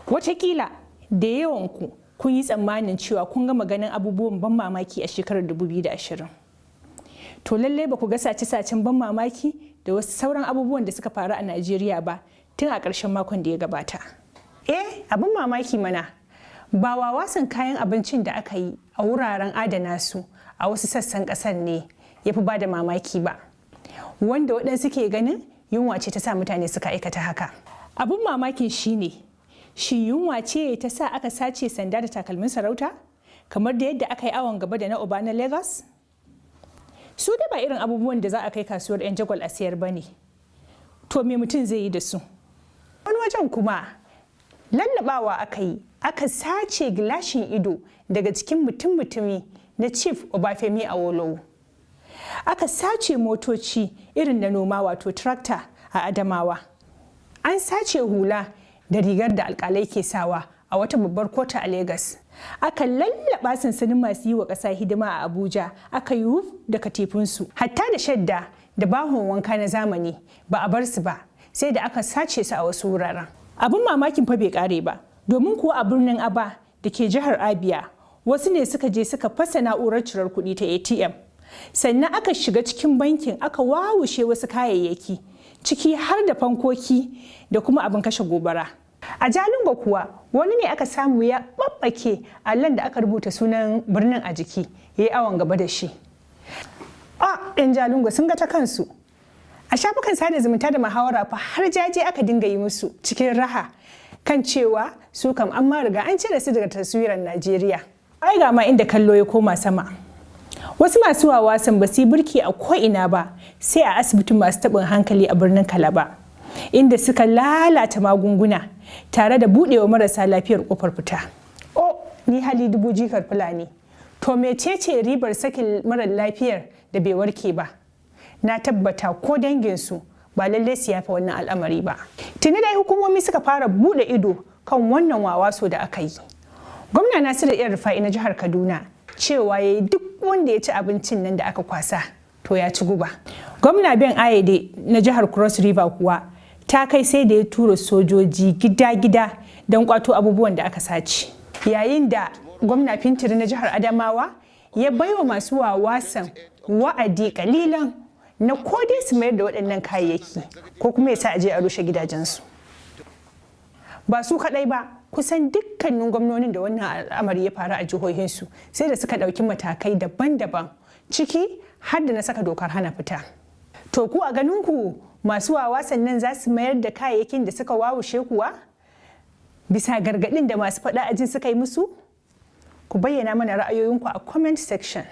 Wataƙila da yawanku kun yi tsammanin cewa kun gama ganin abubuwan ban mamaki a shekarar 2020. To lallai ba ku ga sace-sacen ban mamaki da wasu sauran abubuwan da suka faru a Najeriya ba tun a ƙarshen makon da ya gabata. Abin mamaki mana, ba wawasan kayan abincin da aka yi a wuraren adana su a wasu sassan ƙasar ne ya fi ba da mamaki ba, wanda waɗansu ke ganin yunwa ce ta sa mutane suka aikata haka. Abin mamakin shine, shi yunwa ce ta sa aka sace sanda da takalmin sarauta kamar da yadda aka yi awon gaba da na Oba na Lagos? Su da ba irin abubuwan da za a kai kasuwar 'yan jagwal a siyar ba ne. To me mutum zai yi da su? Wani wajen kuma lallabawa aka yi, aka sace gilashin ido daga cikin mutum-mutumi na Chief Obafemi Awolowo. Aka sace motoci irin na noma wato tractor a Adamawa. An sace hula da rigar da alkalai ke sawa a wata babbar kotu a Lagos. Aka lallaba sansanin masu yi wa ƙasa hidima a Abuja, aka yi wuf da katifunsu. Hatta da shadda da bahon wanka na zamani ba a bar su ba, sai da aka sace su a wasu wuraren. Abin mamakin fa bai kare ba, domin kuwa a birnin Aba da ke jihar Abia, wasu ne suka je suka fasa na'urar cirar kuɗi ta ATM. Sannan aka shiga cikin bankin aka wawushe wasu kayayyaki, ciki har da fankoki da kuma abin kashe gobara. A Jalingo kuwa wani ne aka samu ya ɓaɓɓake allon da aka rubuta sunan birnin a jiki, ya yi awon gaba da shi. ‘Yan Jalingo sun ga ta kansu. A shafukan sada zumunta da muhawara fa har jaje aka dinga yi musu cikin raha kan cewa su kam an ma riga an cire su daga taswirar Najeriya. Ai ga ma inda kallo ya koma sama. Wasu masu wawasan ba su yi burki a ko'ina ba sai a asibitin masu taɓin hankali a birnin Kalaba, inda suka lalata magunguna tare da buɗewa marasa lafiyar ƙofar fita. Ni hali dubu jikar Fulani. To mecece ribar sakin marar lafiyar da bai warke ba? Na tabbata ko danginsu ba lallai su yafa wannan al'amari ba. Tuni dai hukumomi suka fara buɗe ido kan wannan wawaso da aka yi. Gwamna Nasiru El-Rufai na jihar Kaduna cewa ya yi duk wanda ya ci abincin nan da aka kwasa to ya ci guba. Gwamna Ben Ayede na jihar Cross River kuwa ta kai sai da ya tura sojoji gida-gida don kwato abubuwan da aka sace. Yayin da gwamna Fintiri na jihar Adamawa ya baiwa masu wawasan wa'adi kalilan na ko dai su mayar da waɗannan kayayyaki ko kuma ya sa aje a rushe gidajensu. Ba su kaɗai ba, kusan dukkanin gwamnonin da wannan al'amari ya faru a jihohinsu sai da suka ɗauki matakai daban-daban, ciki har da na saka dokar hana fita. To ku a ganinku masu wawasan nan za su mayar da kayayyakin da suka wawushe kuwa? Bisa gargaɗin da masu faɗa ajin suka yi musu? Ku bayyana mana ra'ayoyinku a comment section.